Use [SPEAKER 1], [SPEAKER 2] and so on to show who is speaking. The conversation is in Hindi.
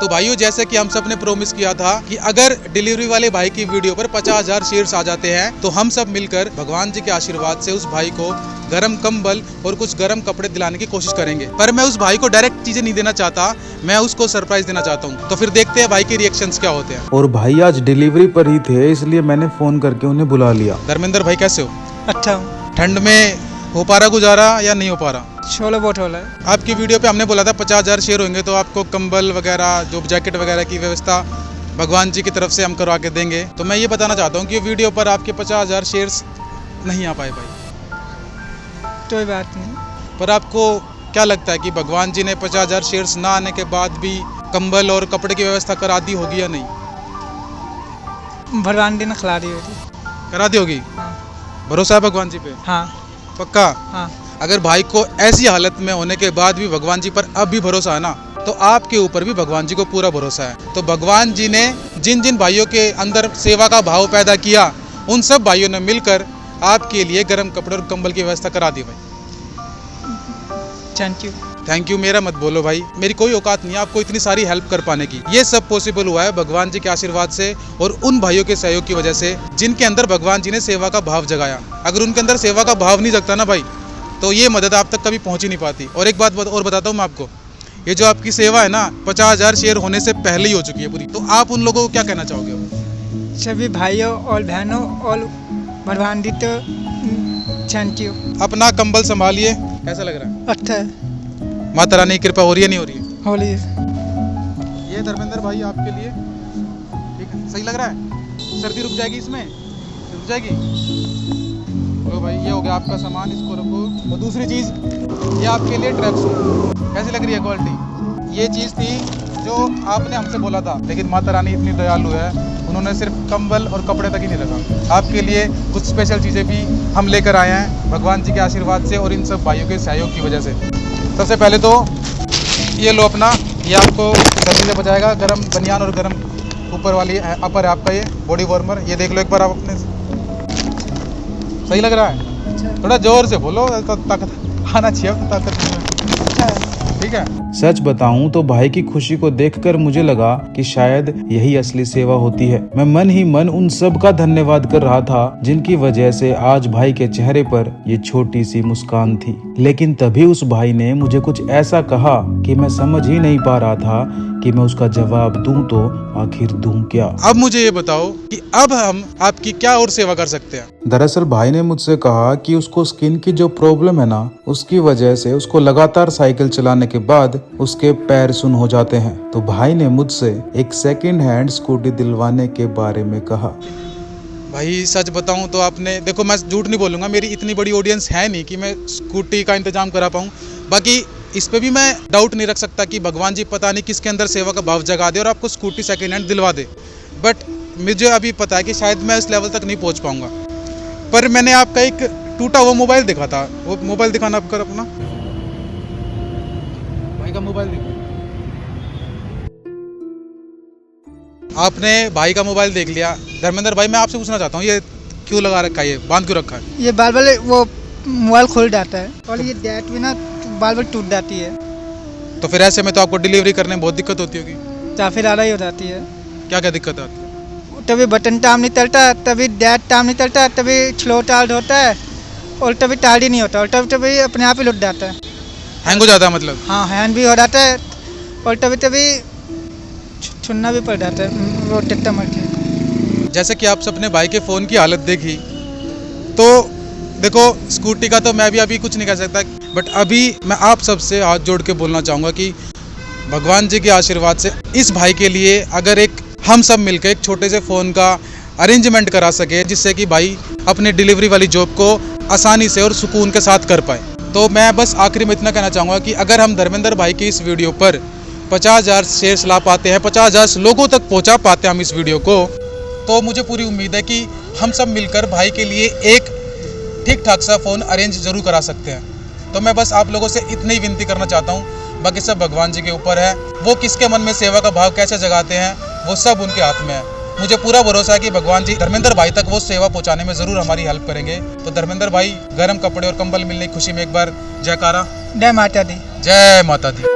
[SPEAKER 1] तो भाइयों, जैसे कि हम सब ने प्रॉमिस किया था कि अगर डिलीवरी वाले भाई की वीडियो पर 50,000 शेयर्स आ जाते हैं तो हम सब मिलकर भगवान जी के आशीर्वाद से उस भाई को गरम कंबल और कुछ गरम कपड़े दिलाने की कोशिश करेंगे। पर मैं उस भाई को डायरेक्ट चीजें नहीं देना चाहता, मैं उसको सरप्राइज देना चाहता हूँ। तो फिर देखते हैं भाई के रिएक्शंस क्या होते हैं।
[SPEAKER 2] और भाई आज डिलीवरी पर ही थे, इसलिए मैंने फोन करके उन्हें बुला लिया।
[SPEAKER 1] धर्मेंद्र भाई कैसे हो?
[SPEAKER 3] अच्छा हूँ।
[SPEAKER 1] ठंड में हो पा रहा गुजारा या नहीं हो पा रहा?
[SPEAKER 3] छोला बहुत हो रहा है।
[SPEAKER 1] आपकी वीडियो पे हमने बोला था 50,000 शेयर होंगे तो आपको कंबल वगैरह, जो जैकेट वगैरह की व्यवस्था भगवान जी की तरफ से हम करवा के देंगे। तो मैं ये बताना चाहता हूँ कि वीडियो पर आपके 50,000 शेयर्स नहीं आ पाए भाई।
[SPEAKER 3] कोई बात नहीं।
[SPEAKER 1] पर आपको क्या लगता है कि भगवान जी ने 50,000 शेयर्स ना आने के बाद भी कंबल और कपड़े की व्यवस्था करा दी होगी या नहीं?
[SPEAKER 3] भगवान जी ने खिला दी होगी।
[SPEAKER 1] करा दी होगी।
[SPEAKER 3] हाँ।
[SPEAKER 1] भरोसा है भगवान जी पे?
[SPEAKER 3] हाँ।
[SPEAKER 1] पक्का?
[SPEAKER 3] हाँ।
[SPEAKER 1] अगर भाई को ऐसी हालत में होने के बाद भी भगवान जी पर अब भी भरोसा है ना, तो आपके ऊपर भी भगवान जी को पूरा भरोसा है। तो भगवान जी ने जिन जिन भाइयों के अंदर सेवा का भाव पैदा किया, उन सब भाइयों ने मिलकर आपके लिए गर्म कपड़े और कंबल की व्यवस्था करा दी भाई।
[SPEAKER 3] Thank you.
[SPEAKER 1] थैंक यू मेरा मत बोलो भाई, मेरी कोई औकात नहीं है आपको इतनी सारी हेल्प कर पाने की। ये सब पॉसिबल हुआ है भगवान जी के आशीर्वाद से और उन भाइयों के सहयोग की वजह से जिनके अंदर भगवान जी ने सेवा का भाव जगाया। अगर उनके अंदर सेवा का भाव नहीं जगता ना भाई, तो ये मदद आप तक कभी पहुंच ही नहीं पाती। और एक बात और बताता हूँ मैं आपको, ये जो आपकी सेवा है ना 50,000 शेयर होने से पहले ही हो चुकी है पूरी। तो आप उन लोगों को क्या कहना चाहोगे?
[SPEAKER 3] सभी भाइयों और बहनों और भगवान जी तो थैंक यू।
[SPEAKER 1] अपना कंबल संभालिए। कैसा लग रहा है?
[SPEAKER 3] अच्छा है।
[SPEAKER 1] माता रानी की कृपा हो रही है नहीं हो रही है?
[SPEAKER 3] होली।
[SPEAKER 1] ये धर्मेंद्र भाई आपके लिए ठीक है, सही लग रहा है? सर्दी रुक जाएगी इसमें? रुक जाएगी? लो भाई, ये हो गया आपका सामान, इसको रखो। और दूसरी चीज़, ये आपके लिए ट्रैक सूट। कैसी लग रही है क्वालिटी? ये चीज़ थी जो आपने हमसे बोला था, लेकिन माता रानी इतनी दयालु है, उन्होंने सिर्फ कंबल और कपड़े तक ही नहीं रखा। आपके लिए कुछ स्पेशल चीज़ें भी हम लेकर आए हैं भगवान जी के आशीर्वाद से और इन सब भाइयों के सहयोग की वजह से। सबसे पहले तो ये लो अपना, ये आपको सर्दी से बचाएगा। गर्म बनियान और गर्म ऊपर वाली अपर है आपका ये बॉडी वार्मर। ये देख लो एक बार आप अपने। सही लग रहा है? थोड़ा जोर से बोलो, तो ताकत आना चाहिए ताकत में। ठीक है।
[SPEAKER 2] सच बताऊं तो भाई की खुशी को देखकर मुझे लगा कि शायद यही असली सेवा होती है। मैं मन ही मन उन सब का धन्यवाद कर रहा था जिनकी वजह से आज भाई के चेहरे पर ये छोटी सी मुस्कान थी। लेकिन तभी उस भाई ने मुझे कुछ ऐसा कहा कि मैं समझ ही नहीं पा रहा था कि मैं उसका जवाब दूं तो आखिर दूं क्या।
[SPEAKER 1] अब मुझे ये बताओ कि अब हम आपकी क्या और सेवा कर सकते हैं?
[SPEAKER 2] दरअसल भाई ने मुझसे कहा कि उसको स्किन की जो प्रॉब्लम है ना, उसकी वजह से उसको लगातार साइकिल चलाने के बाद उसके पैर सुन हो जाते हैं। तो भाई ने मुझसे एक सेकंड हैंड स्कूटी दिलवाने के बारे में कहा।
[SPEAKER 1] भाई सच बताऊं तो आपने, देखो मैं झूठ नहीं बोलूंगा, मेरी इतनी बड़ी ऑडियंस है नहीं कि मैं स्कूटी का इंतजाम करा पाऊं। बाकी इस पे भी मैं डाउट नहीं रख सकता कि भगवान जी पता नहीं किसके अंदर सेवा का भाव जगा दे और आपको स्कूटी सेकंड हैंड दिलवा दे। बट मुझे अभी पता है कि शायद मैं इस लेवल तक नहीं पहुंच पाऊंगा। पर मैंने आपका एक टूटा हुआ मोबाइल देखा था, वो मोबाइल दिखाना आपका अपना। भाई का मोबाइल देखो। आपने भाई का मोबाइल देख लिया। धर्मेंद्र भाई, मैं आपसे पूछना चाहता हूँ, ये क्यों लगा रखा है, ये बांध क्यों रखा है?
[SPEAKER 3] ये बार बार वो मोबाइल खुल जाता है और ये डेट भी ना बार बार टूट जाती है।
[SPEAKER 1] तो फिर ऐसे में तो आपको डिलीवरी करने में बहुत दिक्कत होती होगी।
[SPEAKER 3] काफी ज़्यादा ही हो जाती है।
[SPEAKER 1] क्या क्या दिक्कत आती है?
[SPEAKER 3] तभी बटन टाइम नहीं चलता, तभी डेट टाइम नहीं चलता, तभी स्लो चार्ज होता है और तभी चार्ज ही नहीं होता और तभी अपने आप ही लुट जाता है।
[SPEAKER 1] हैंग हो जाता है मतलब?
[SPEAKER 3] हाँ, हैंग भी हो जाता है और तभी छुन्ना भी पड़ जाता है वो टिकटा मर के।
[SPEAKER 1] जैसे कि आप सबने भाई के फ़ोन की हालत देखी, तो देखो स्कूटी का तो मैं भी अभी कुछ नहीं कह सकता, बट अभी मैं आप सबसे हाथ जोड़ के बोलना चाहूँगा कि भगवान जी के आशीर्वाद से इस भाई के लिए अगर एक हम सब मिलकर एक छोटे से फ़ोन का अरेंजमेंट करा सके, जिससे कि भाई अपने डिलीवरी वाली जॉब को आसानी से और सुकून के साथ कर पाए। तो मैं बस आखिरी में इतना कहना चाहूँगा कि अगर हम धर्मेंद्र भाई की इस वीडियो पर 50,000 शेयर्स ला पाते हैं, 50,000 लोगों तक पहुँचा पाते हैं हम इस वीडियो को, तो मुझे पूरी उम्मीद है कि हम सब मिलकर भाई के लिए एक ठीक ठाक सा फ़ोन अरेंज जरूर करा सकते हैं। तो मैं बस आप लोगों से इतनी ही विनती करना चाहता हूँ, बाकी सब भगवान जी के ऊपर है। वो किसके मन में सेवा का भाव कैसे जगाते हैं वो सब उनके हाथ में है। मुझे पूरा भरोसा है कि भगवान जी धर्मेंद्र भाई तक वो सेवा पहुंचाने में जरूर हमारी हेल्प करेंगे। तो धर्मेंद्र भाई, गर्म कपड़े और कंबल मिलने की खुशी में एक बार जयकारा।
[SPEAKER 3] जय माता दी।
[SPEAKER 1] जय माता दी।